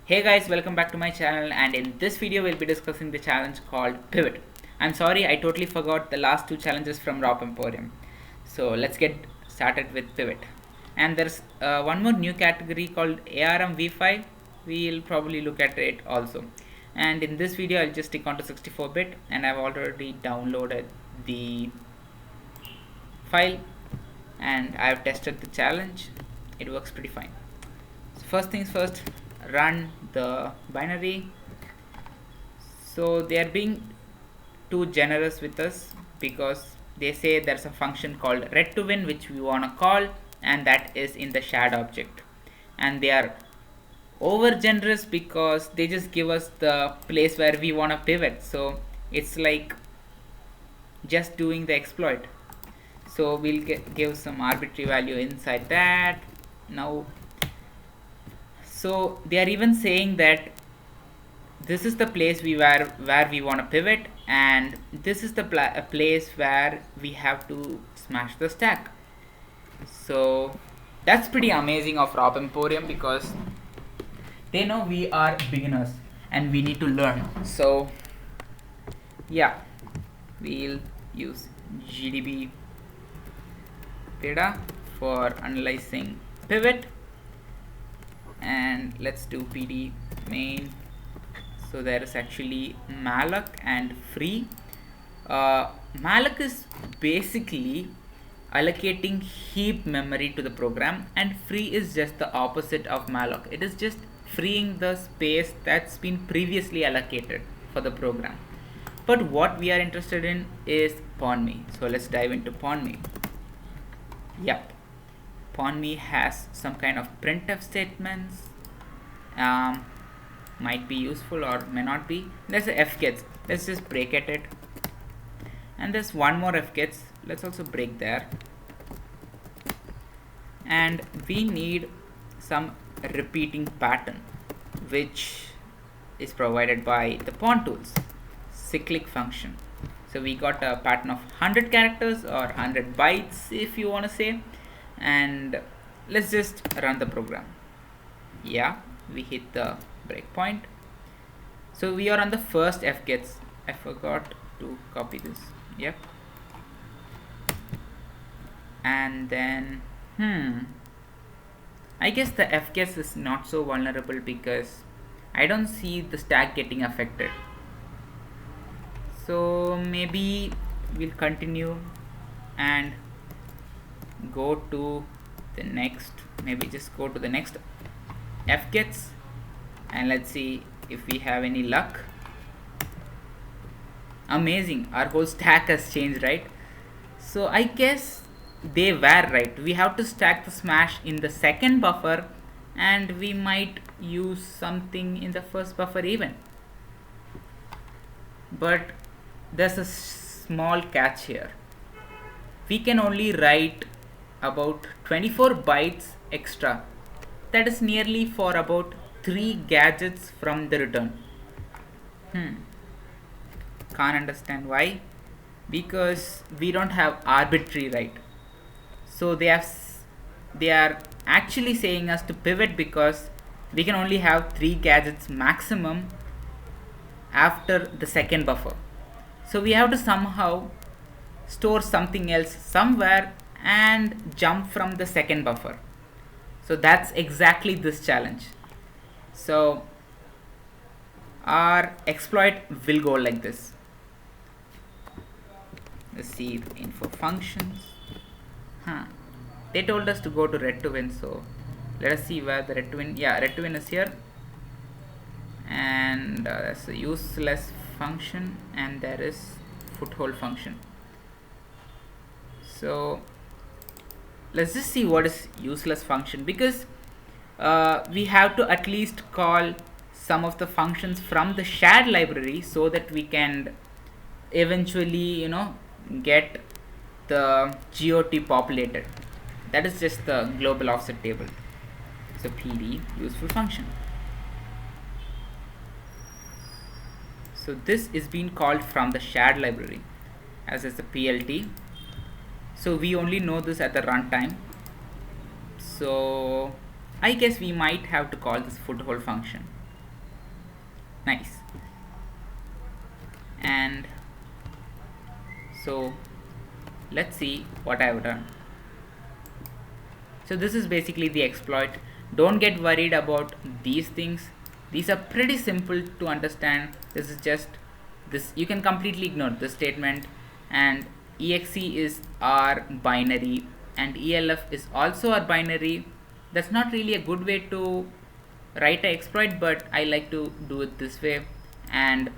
Hey guys, welcome back to my channel, and in this video we'll be discussing the challenge called Pivot. I'm sorry, I totally forgot the last two challenges from Rob Emporium. So let's get started with Pivot. And there's one more new category called ARM v5. We'll probably look at it also. And in this video I'll just stick on to 64-bit, and I've already downloaded the file and I've tested the challenge. It works pretty fine. So first things first, run the binary. So they are being too generous with us because they say there's a function called red to win which we want to call, and that is in the shared object, and they are over generous because they just give us the place where we want to pivot. So it's like just doing the exploit. So we'll give some arbitrary value inside that. Now, so they are even saying that this is the place where we want to pivot, and this is the place where we have to smash the stack. So that's pretty amazing of Rob Emporium because they know we are beginners and we need to learn. So yeah, we'll use GDB data for analyzing pivot, and let's do pd main. So there is actually malloc and free. Malloc is basically allocating heap memory to the program, and free is just the opposite of malloc. It is just freeing the space that's been previously allocated for the program. But what we are interested in is pawnme. So let's dive into pawnme. Yep, pawnme has some kind of printf statements. Might be useful or may not be. There's a fgets. Let's just break at it, and there's one more fgets. Let's also break there, and we need some repeating pattern which is provided by the pawn tools cyclic function. So we got a pattern of 100 characters or 100 bytes if you want to say, and let's just run the program. Yeah, we hit the breakpoint. So we are on the first fgets. I forgot to copy this. Yep. And then I guess the fgets is not so vulnerable because I don't see the stack getting affected. So maybe we'll continue and go to the next, maybe just go to the next fgets, and let's see if we have any luck. Amazing, our whole stack has changed, right? So I guess they were right. We have to stack the smash in the second buffer, and we might use something in the first buffer even. But there's a small catch here. We can only write about 24 bytes extra. That is nearly for about 3 gadgets from the return. Can't understand why. Because we don't have arbitrary right. So they are actually saying us to pivot because we can only have 3 gadgets maximum after the second buffer. So we have to somehow store something else somewhere and jump from the second buffer. So that's exactly this challenge. So our exploit will go like this. Let's see the info functions. They told us to go to red to win, so let us see where the red to win. Yeah, red to win is here, and that's a useless function, and there is foothold function. So let's just see what is useless function, because we have to at least call some of the functions from the shared library so that we can eventually get the GOT populated. That is just the global offset table. So PD useful function. So this is being called from the shared library as is the PLT. So we only know this at the runtime. So I guess we might have to call this foothold function. Nice. And so let's see what I've done. So this is basically the exploit. Don't get worried about these things. These are pretty simple to understand. This is just this, you can completely ignore this statement, and exe is our binary and elf is also our binary. That's not really a good way to write an exploit, but I like to do it this way. And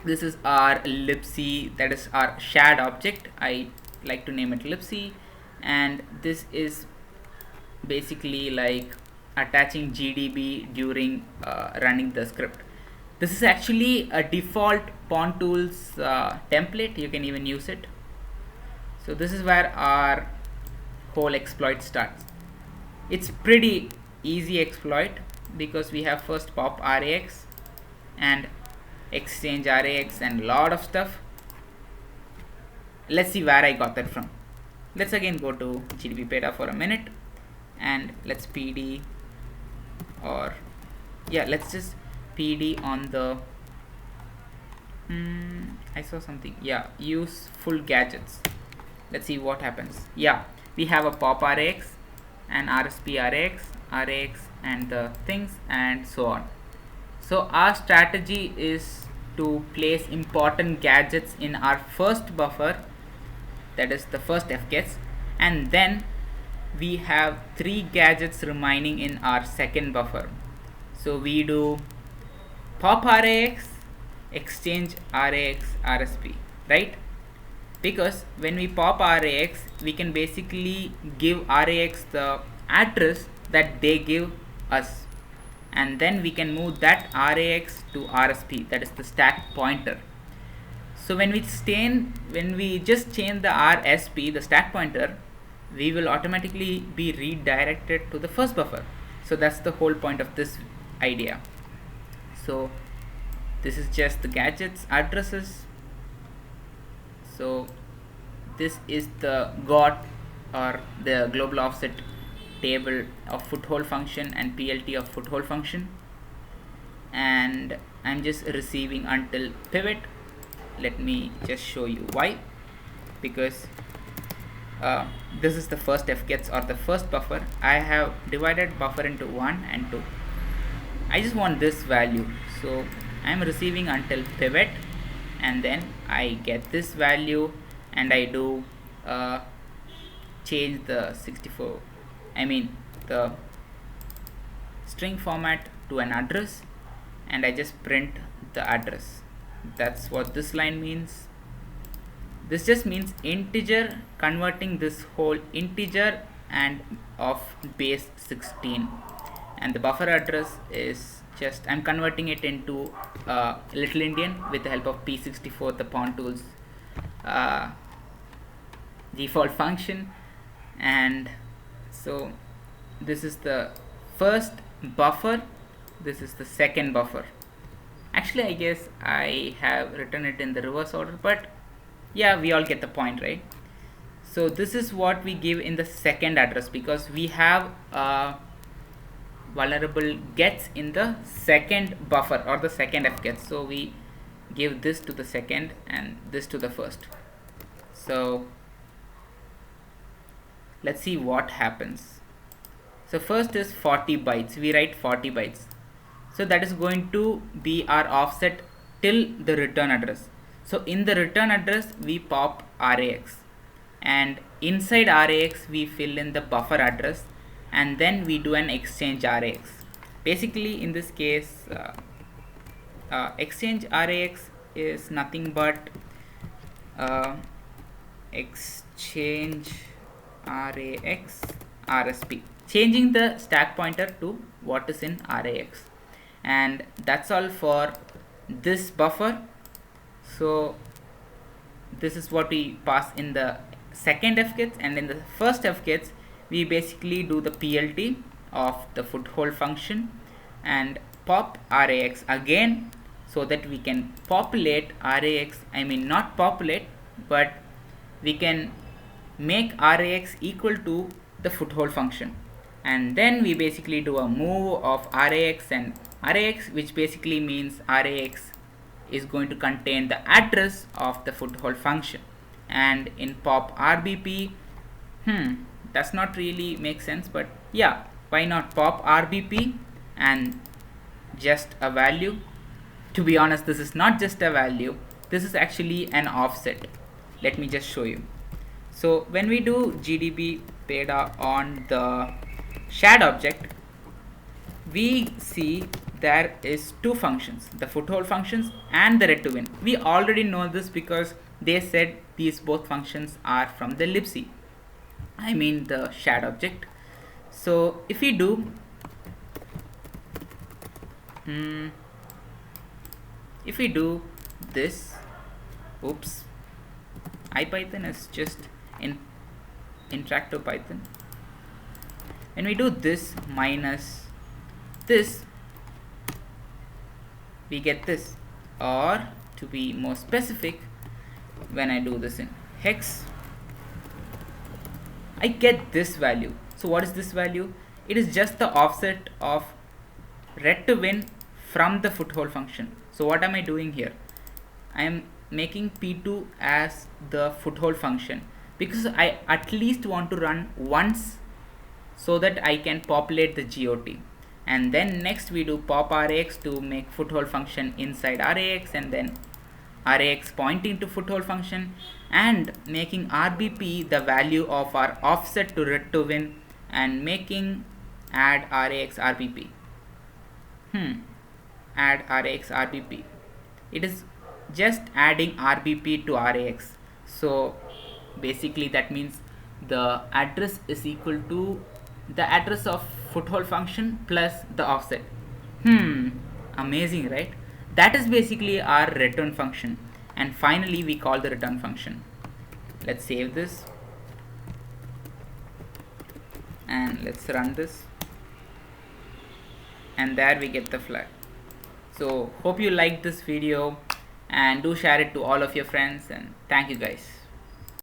this is our libc, that is our shared object. I like to name it libc, and this is basically like attaching GDB during running the script. This is actually a default Pawn Tools template. You can even use it. So this is where our whole exploit starts. It's pretty easy exploit because we have first pop RAX and exchange RAX and lot of stuff. Let's see where I got that from. Let's again go to GDB beta for a minute, and let's PD, or yeah, let's just PD on the I saw something, yeah, use full gadgets. Let's see what happens. Yeah, we have a pop RX and RSP RX and the things and so on. So our strategy is to place important gadgets in our first buffer, that is the first fgets, and then we have 3 gadgets remaining in our second buffer. So we do pop RAX, exchange RAX, RSP, right? Because when we pop RAX, we can basically give RAX the address that they give us, and then we can move that RAX to RSP, that is the stack pointer. So when we just change the RSP, the stack pointer, we will automatically be redirected to the first buffer. So that's the whole point of this idea. So this is just the gadgets addresses. So this is the GOT, or the global offset table of foothold function, and PLT of foothold function, and I'm just receiving until pivot. Let me just show you why. Because this is the first fgets, or the first buffer. I have divided buffer into 1 and 2. I just want this value, so I'm receiving until pivot, and then I get this value, and I do change the the string format to an address, and I just print the address. That's what this line means. This just means integer, converting this whole integer and of base 16, and the buffer address is just, I'm converting it into Little Indian with the help of P64, the Pawn Tools default function. And so this is the first buffer, this is the second buffer. Actually, I guess I have written it in the reverse order, but yeah, we all get the point, right? So this is what we give in the second address, because we have vulnerable gets in the second buffer, or the second fgets. So we give this to the second and this to the first. So let's see what happens. So first is 40 bytes. We write 40 bytes. So that is going to be our offset till the return address. So in the return address, we pop RAX, and inside RAX we fill in the buffer address, and then we do an exchange RAX. Basically, in this case, exchange RAX is nothing but exchange RAX RSP, changing the stack pointer to what is in RAX. And that's all for this buffer. So this is what we pass in the second fgets, and in the first fgets we basically do the PLT of the foothold function and pop RAX again, so that we can populate RAX, not populate, but we can make RAX equal to the foothold function. And then we basically do a move of RAX and arrayx, which basically means arrayx is going to contain the address of the foothold function. And in pop rbp, does not really make sense, but yeah, why not pop rbp and just a value. To be honest, this is not just a value, this is actually an offset. Let me just show you. So when we do gdb peda on the shad object, we see there is two functions, the foothold functions and the ret to win. We already know this because they said these both functions are from the libc, I mean the shad object. So if we do this, oops, ipython is just in interactive python. When we do this minus this, we get this, or to be more specific, when I do this in hex, I get this value. So what is this value? It is just the offset of ret to win from the foothold function. So what am I doing here? I am making p2 as the foothold function because I at least want to run once so that I can populate the GOT. And then next we do pop arrayx to make foothold function inside arrayx, and then arrayx pointing to foothold function, and making rbp the value of our offset to ret to win, and making add arrayx rbp. Add arrayx rbp. It is just adding rbp to arrayx. So basically that means the address is equal to the address of foothold function plus the offset. Amazing, right? That is basically our return function. And finally we call the return function. Let's save this and let's run this, and there we get the flag. So hope you liked this video and do share it to all of your friends, and thank you guys.